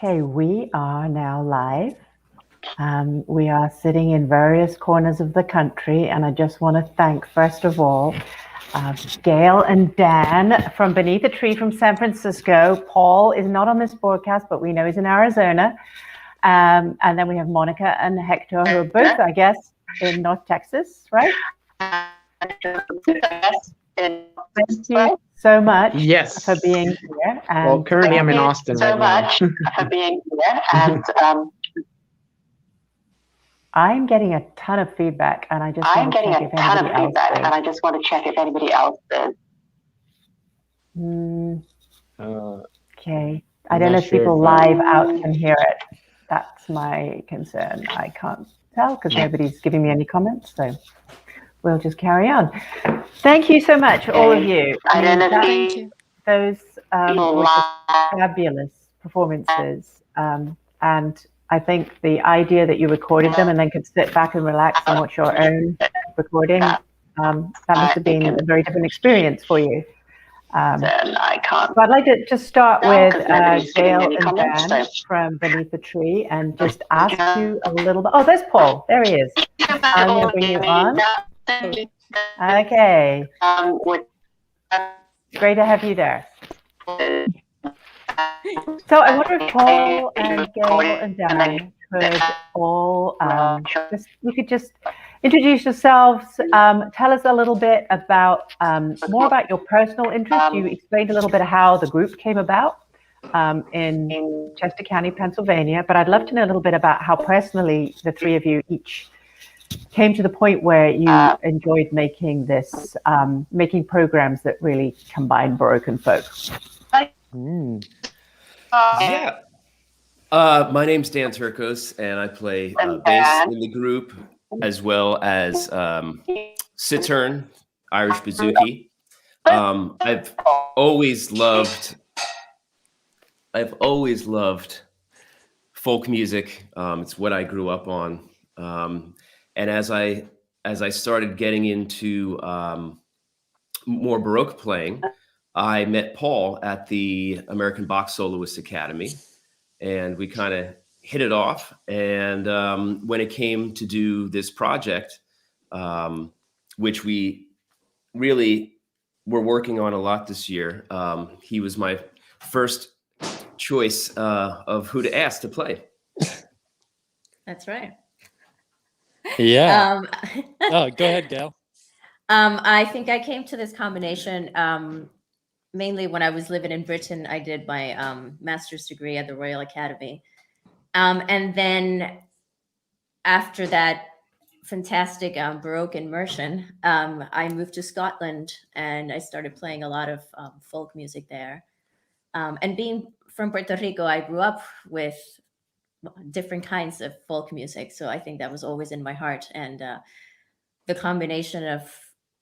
Okay, we are now live. We are sitting in various corners of the country, and I just want to thank, first of all, Gail and Dan from Beneath a Tree from San Francisco. Paul is not on this broadcast, but we know he's in Arizona. And then we have Monika and Héctor, who are both, I guess, in North Texas, right? Thank you so much for being here. And, well, currently I'm in Austin right now. For being here. And I'm getting a ton of feedback, and I just want to check if anybody else is. And I just want to check if anybody else is. Okay. I don't know if people live out can hear it. That's my concern. I can't tell because nobody's giving me any comments. So we'll just carry on. Thank you so much, all of you. Thank you. Those were fabulous performances. And I think the idea that you recorded them and then could sit back and relax and watch your own recording, that must have been a very different experience for you. I can't. So I'd like to just start with Gail and Dan from Beneath the Tree and just ask you a little bit. Oh, there's Paul. There he is. I'm going to bring you on. Okay. Great to have you there. So I wonder if Paul and Gail and Dan could all you could just introduce yourselves, tell us a little bit about more about your personal interest. You explained a little bit of how the group came about in Chester County, Pennsylvania, but I'd love to know a little bit about how personally the three of you each came to the point where you enjoyed making this, making programs that really combine Baroque and folk. My name's Dan Turcos, and I play bass in the group, as well as Cittern, Irish bouzouki. I've always loved folk music. It's what I grew up on. And as I started getting into more Baroque playing, I met Paul at the American Bach Soloists Academy, and we kind of hit it off. And when it came to do this project, which we really were working on a lot this year, he was my first choice of who to ask to play. That's right. Yeah. Oh, go ahead, Gail. I think I came to this combination mainly when I was living in Britain. I did my master's degree at the Royal Academy. And then after that fantastic Baroque immersion, I moved to Scotland and I started playing a lot of folk music there. And being from Puerto Rico, I grew up with different kinds of folk music. So I think that was always in my heart. And the combination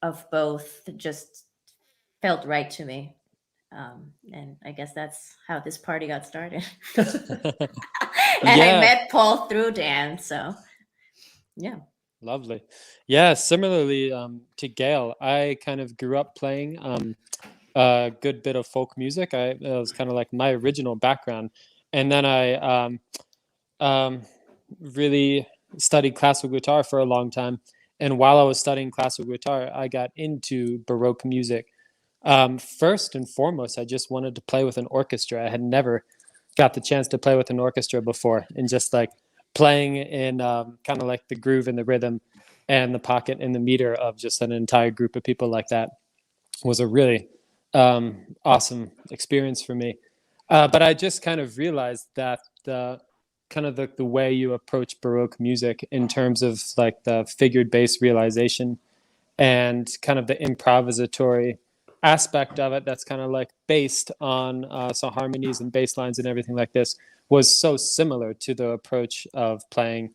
of both just felt right to me. And I guess that's how this party got started. And I met Paul through Dan. So, yeah. Lovely. Yeah, similarly to Gail, I kind of grew up playing a good bit of folk music. It was kind of like my original background. And then I really studied classical guitar for a long time. And while I was studying classical guitar, I got into Baroque music. First and foremost, I just wanted to play with an orchestra. I had never got the chance to play with an orchestra before, and just like playing in kind of like the groove and the rhythm and the pocket and the meter of just an entire group of people like that was a really awesome experience for me. But I just kind of realized that the way you approach Baroque music in terms of like the figured bass realization and kind of the improvisatory aspect of it that's kind of like based on some harmonies and bass lines and everything like this was so similar to the approach of playing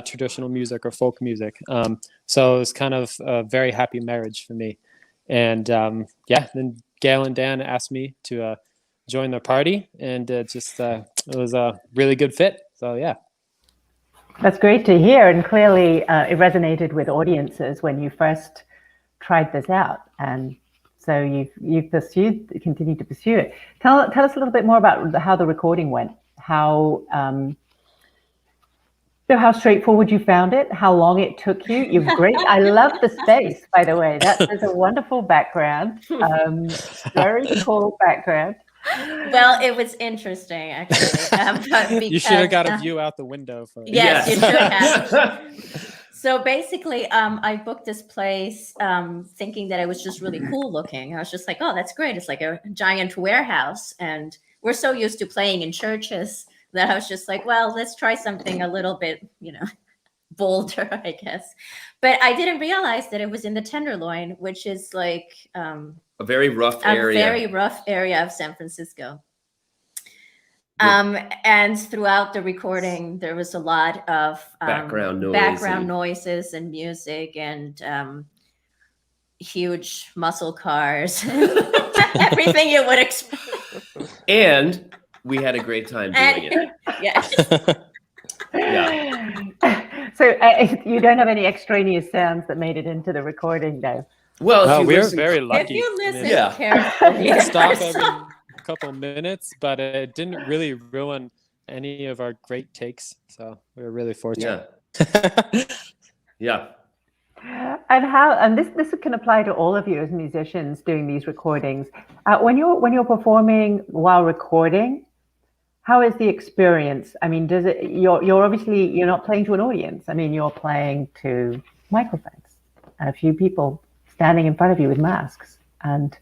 traditional music or folk music. So it was kind of a very happy marriage for me. And then Gail and Dan asked me to join their party, and it was a really good fit. So yeah. That's great to hear, and clearly it resonated with audiences when you first tried this out, and so you've continued to pursue it. Tell us a little bit more about how the recording went. So how straightforward you found it, how long it took you. You're great. I love the space, by the way. That is a wonderful background. Very cool background. Well, it was interesting, actually. But You should have got a because, view out the window for Yes, you should have. So basically, I booked this place thinking that it was just really cool looking. I was just like, oh, that's great. It's like a giant warehouse. And we're so used to playing in churches that I was just like, well, let's try something a little bit, bolder, I guess. But I didn't realize that it was in the Tenderloin, which is like a very rough a area. very rough area of San Francisco. And throughout the recording, there was a lot of background noises and music and huge muscle cars, everything you would expect. And we had a great time doing it. Yes. Yeah. So you don't have any extraneous sounds that made it into the recording, though? Well, we were very lucky. If you listen Yeah. carefully, We'd stop every couple minutes, but it didn't really ruin any of our great takes. So we were really fortunate. Yeah. And this can apply to all of you as musicians doing these recordings. When you're performing while recording, how is the experience? I mean, you're obviously, you're not playing to an audience. I mean, you're playing to microphones and a few people standing in front of you with masks. And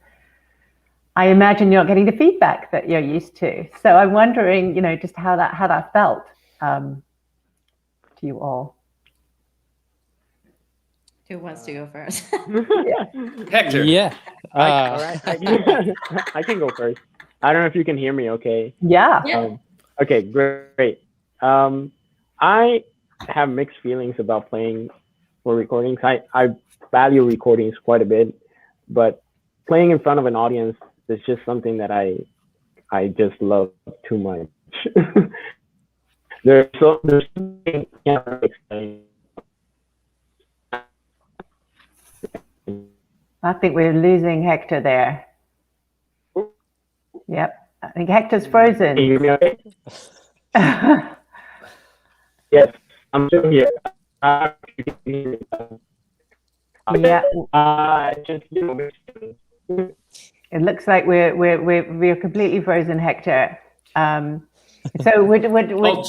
I imagine you're not getting the feedback that you're used to. So I'm wondering, just how that felt to you all. Who wants to go first? Hector. Yeah. All right. I can go first. I don't know if you can hear me okay. Yeah. Okay, great. I have mixed feelings about playing for recordings. I value recordings quite a bit, but playing in front of an audience is just something that I just love too much. There's something I can't explain. I think we're losing Hector there. Yep. I think Hector's frozen. Can you hear me okay? Yes, I'm still here. Yeah. Just, It looks like we're completely frozen, Hector. So would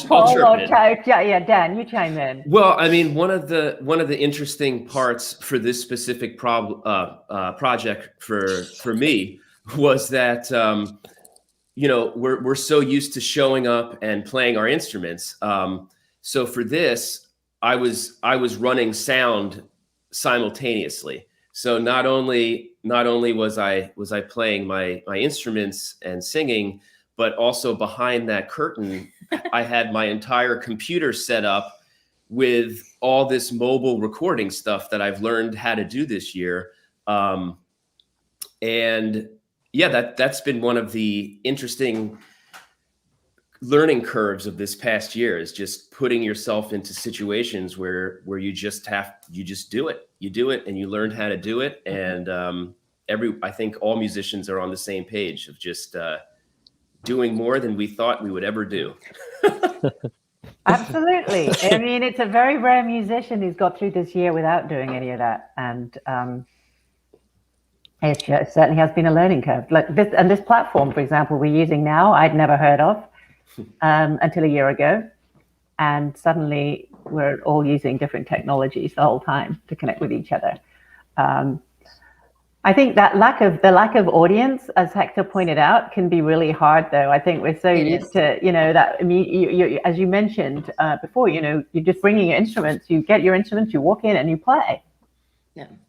Paul or Dan, you chime in. Well, I mean, one of the interesting parts for this specific project for me was that we're so used to showing up and playing our instruments. So for this, I was running sound simultaneously. So not only was I playing my instruments and singing, but also behind that curtain, I had my entire computer set up with all this mobile recording stuff that I've learned how to do this year. And yeah, that's been one of the interesting learning curves of this past year, is just putting yourself into situations where you just do it. You do it and you learn how to do it. And I think all musicians are on the same page of just doing more than we thought we would ever do. Absolutely. I mean, it's a very rare musician who's got through this year without doing any of that. And it certainly has been a learning curve. Like this platform, for example, we're using now, I'd never heard of until a year ago. And suddenly we're all using different technologies the whole time to connect with each other. I think that the lack of audience, as Hector pointed out, can be really hard, though. I think we're so used to, that. I mean, you as you mentioned before, you're just bringing your instruments. You get your instruments, you walk in and you play,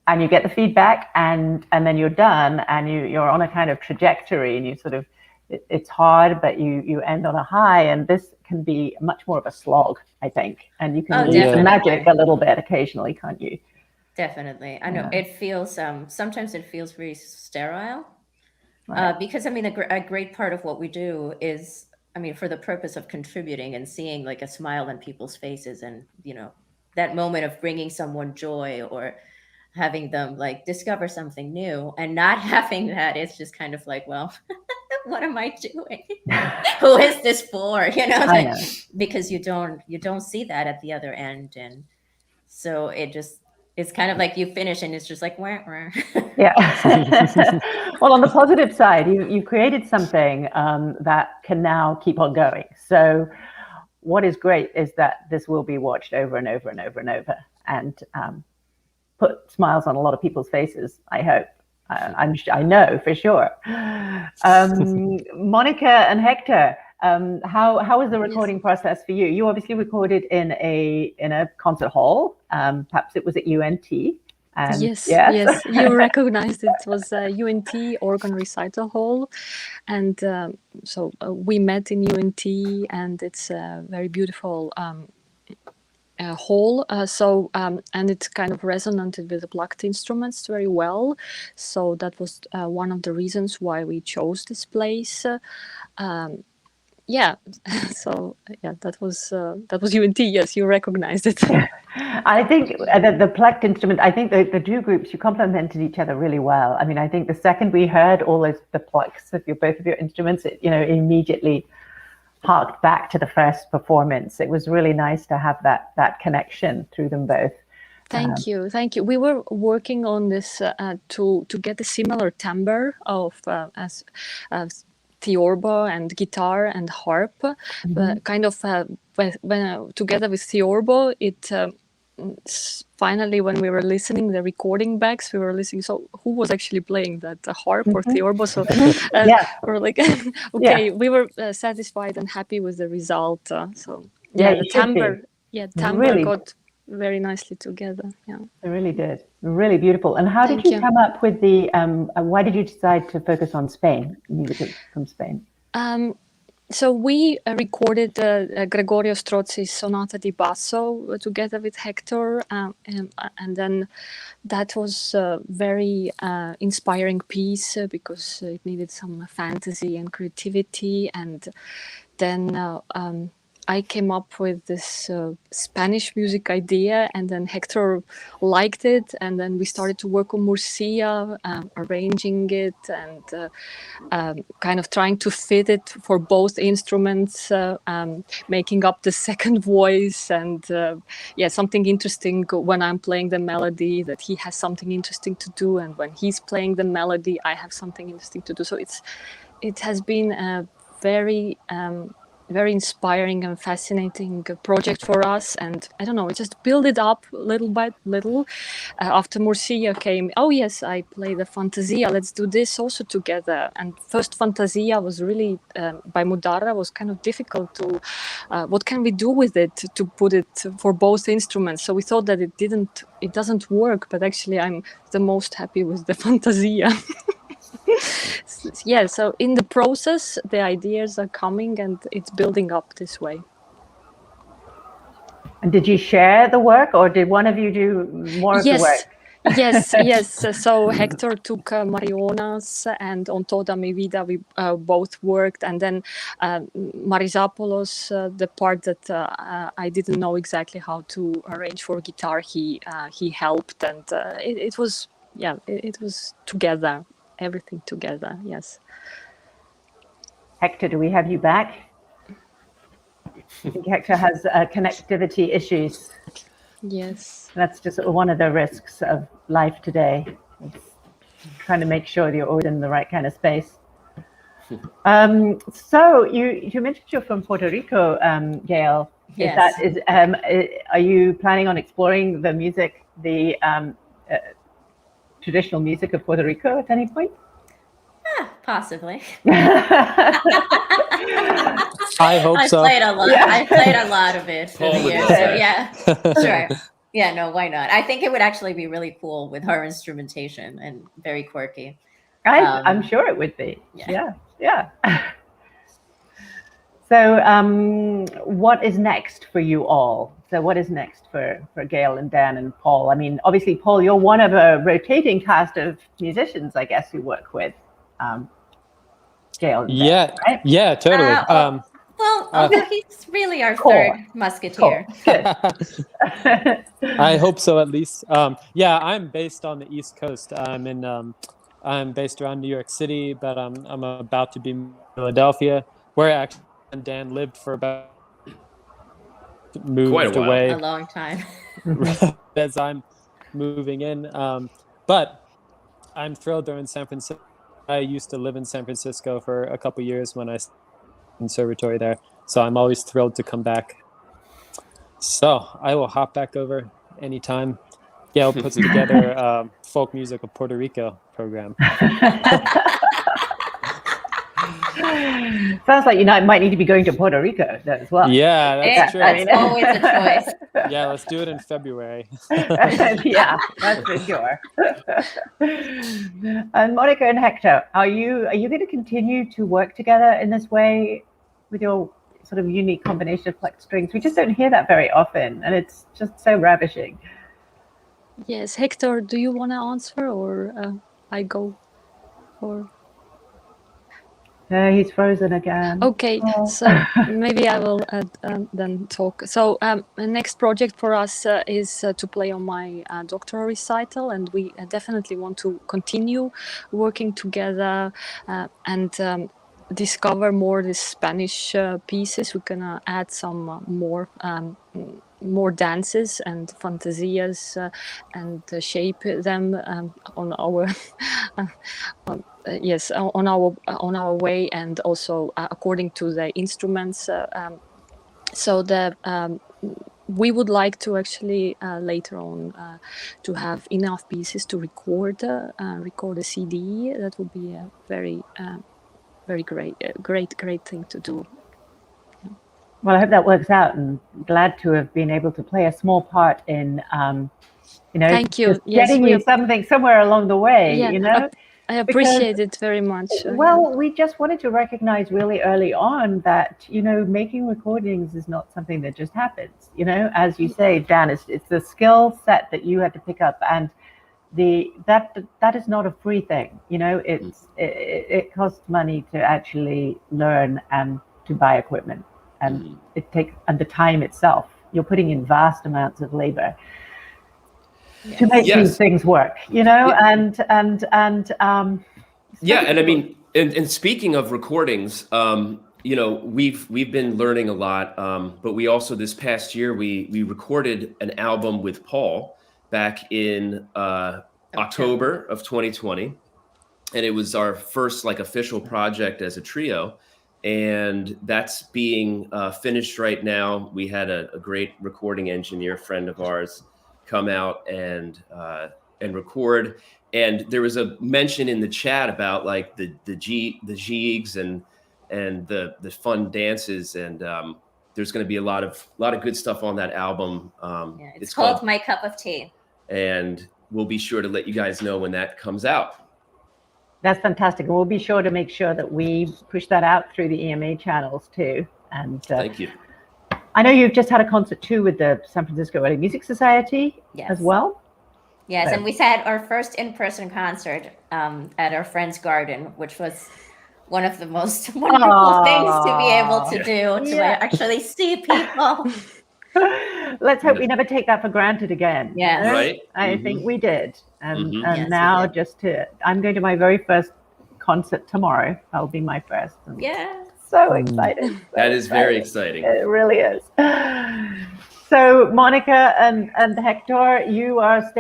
and you get the feedback, and then you're done, and you're on a kind of trajectory, and you sort of, it's hard, but you end on a high, and this can be much more of a slog, I think, and you can lose the magic a little bit occasionally, can't you? Definitely. I know it feels, sometimes it feels very sterile, because I mean, a great part of what we do is, I mean, for the purpose of contributing and seeing like a smile on people's faces, and, that moment of bringing someone joy or having them like discover something new, and not having that, it's just kind of like, well, what am I doing? Who is this for? You know, I know. because you don't see that at the other end, and so it's kind of like you finish and it's just like wah, wah. Yeah. Well, on the positive side, you created something that can now keep on going. So what is great is that this will be watched over and over and over and over, and put smiles on a lot of people's faces, I hope. I know for sure. Monika and Hector, how was the recording process for you? You obviously recorded in a concert hall. Perhaps it was at UNT. And yes, you recognized it. It was UNT Organ Recital Hall, and so we met in UNT, and it's a very beautiful hall. And it kind of resonated with the plucked instruments very well. So that was one of the reasons why we chose this place. That was UNT. Yes, you recognized it. I think the plucked instrument, I think the two groups, you complemented each other really well. I mean, I think the second we heard all the plucks of both of your instruments, it immediately harked back to the first performance. It was really nice to have that connection through them both. Thank you. We were working on this to get a similar timbre of as theorbo and guitar and harp. Kind of when together with theorbo, it finally, when we were listening the recording backs, we were listening. So who was actually playing that, harp or theorbo? So we're like, okay, we were satisfied and happy with the result. The timbre really got very nicely together. Yeah, it really did. Really beautiful. And how did you come up with the? Why did you decide to focus on Spain, music from Spain? So we recorded Gregorio Strozzi's Sonata di Basso together with Héctor, and then that was a very inspiring piece because it needed some fantasy and creativity. And then I came up with this Spanish music idea, and then Héctor liked it, and then we started to work on Murcia, arranging it and kind of trying to fit it for both instruments, making up the second voice, and something interesting when I'm playing the melody, that he has something interesting to do, and when he's playing the melody, I have something interesting to do. So it has been a very inspiring and fascinating project for us, and I don't know, it just built it up little by little. After Murcia came, oh yes, I play the Fantasia, let's do this also together. And first Fantasia was really by Mudarra was kind of difficult to what can we do with it to put it for both instruments. So we thought that it doesn't work, but actually I'm the most happy with the Fantasia. Yeah, so in the process, the ideas are coming and it's building up this way. And did you share the work, or did one of you do more of the work? Yes. So Héctor took Mariona's, and on Toda Mi Vida we both worked, and then Marisapoulos, the part that I didn't know exactly how to arrange for guitar, he helped, and it was together. Everything together, yes. Héctor, do we have you back? I think Héctor has connectivity issues. Yes. That's just one of the risks of life today. It's trying to make sure that you're always in the right kind of space. So you mentioned you're from Puerto Rico, Gail. Yes. Are you planning on exploring the music, the traditional music of Puerto Rico at any point? Possibly. I hope so. I played a lot of it for the years. So yeah, sure. Yeah, no, why not? I think it would actually be really cool with her instrumentation and very quirky. I'm sure it would be. Yeah. So what is next for you all? So what is next for Gail and Dan and Paul? I mean, obviously, Paul, you're one of a rotating cast of musicians, I guess, you work with. Gail and Dan, right? Yeah, totally. He's really our third musketeer. I hope so, at least. I'm based on the East Coast. I'm in I'm based around New York City, but I'm about to be in Philadelphia, where actually Dan lived for about Quite a moved while. away A long time. as I'm moving in. But I'm thrilled they're in San Francisco. I used to live in San Francisco for a couple years when I studied conservatory there, so I'm always thrilled to come back. So I will hop back over anytime. Gail puts together folk music of Puerto Rico program. Sounds like you might need to be going to Puerto Rico as well. Yeah, that's true. That's always a choice. Yeah, let's do it in February. Yeah, that's for sure. And Monika and Héctor, are you going to continue to work together in this way with your sort of unique combination of plucked strings? We just don't hear that very often, and it's just so ravishing. Yes, Héctor, do you want to answer, or I go? Or He's frozen again. okay, so maybe I will then talk. So the next project for us is to play on my doctoral recital, and we definitely want to continue working together and discover more the Spanish pieces. We're gonna add some more dances and fantasias and shape them on our yes, on our way, and also according to the instruments. So we would like to actually later on to have enough pieces to record a CD. That would be a very great thing to do. Well, I hope that works out, and glad to have been able to play a small part in, Thank you. just getting you something somewhere along the way, Yeah, I appreciate it very much. Well, we just wanted to recognize really early on that, making recordings is not something that just happens. As you say, Dan, it's the skill set that you had to pick up, and that is not a free thing. It costs money to actually learn and to buy equipment, and it takes, and the time itself. You're putting in vast amounts of labor to make these things work, and I mean, and speaking of recordings, we've been learning a lot, but we also, this past year, we recorded an album with Paul back in October of 2020, and it was our first official project as a trio, and that's being finished right now. We had a great recording engineer friend of ours come out and record, and there was a mention in the chat about the jigs and the fun dances, and there's going to be a lot of good stuff on that album. It's called My Cup of Tea, and we'll be sure to let you guys know when that comes out. That's fantastic, and we'll be sure to make sure that we push that out through the EMA channels too. And thank you. I know you've just had a concert too with the San Francisco Early Music Society as well. Yes, and we had our first in-person concert at our friend's garden, which was one of the most wonderful things to be able to do, to actually see people. Let's hope we never take that for granted again. Yeah, right. I think we did, and now I'm going to my very first concert tomorrow. That'll be my first. So excited. That is very exciting. It really is. So Monika and Héctor,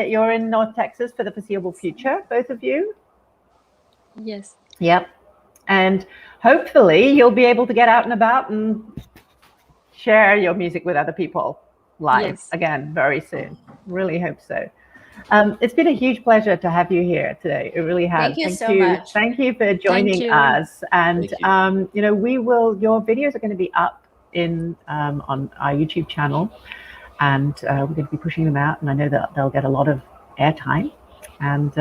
you're in North Texas for the foreseeable future, both of you? Yes. Yep. And hopefully you'll be able to get out and about and share your music with other people live again very soon. Really hope so. It's been a huge pleasure to have you here today. It really has. Thank you so much. Thank you for joining us. And your videos are going to be up on our YouTube channel, and we're going to be pushing them out, and I know that they'll get a lot of airtime. And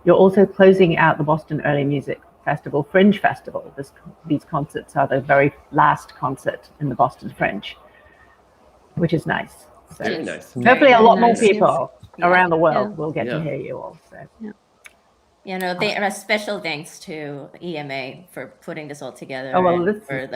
you're also closing out the Boston Early Music Festival, Fringe Festival. These concerts are the very last concert in the Boston Fringe, which is nice. So very nice. Hopefully a lot more people around the world will get to hear you also. A special thanks to EMA for putting this all together. For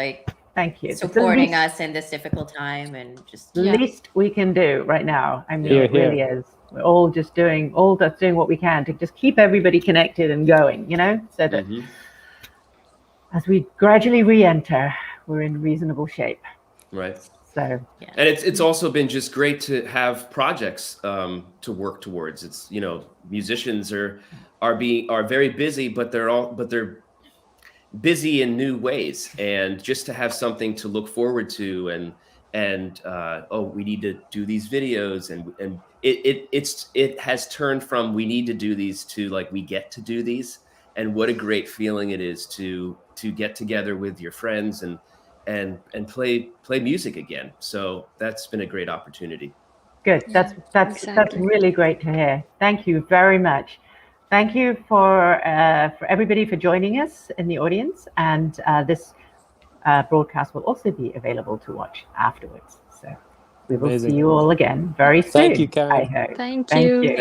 thank you supporting us in this difficult time, and just the least we can do right now. I mean, it really is. We're all just doing what we can to just keep everybody connected and going, so that as we gradually re-enter, we're in reasonable shape. Right. So, and it's also been just great to have projects to work towards. It's, musicians are very busy, but they're busy in new ways, and just to have something to look forward to, and we need to do these videos, and it has turned from we need to do these to like we get to do these, and what a great feeling it is to get together with your friends and play music again. So that's been a great opportunity. Good. That's really great to hear. Thank you very much. Thank you for everybody for joining us in the audience, and this broadcast will also be available to watch afterwards. So we will see you all again very soon. Thank you, Karen. Thank you.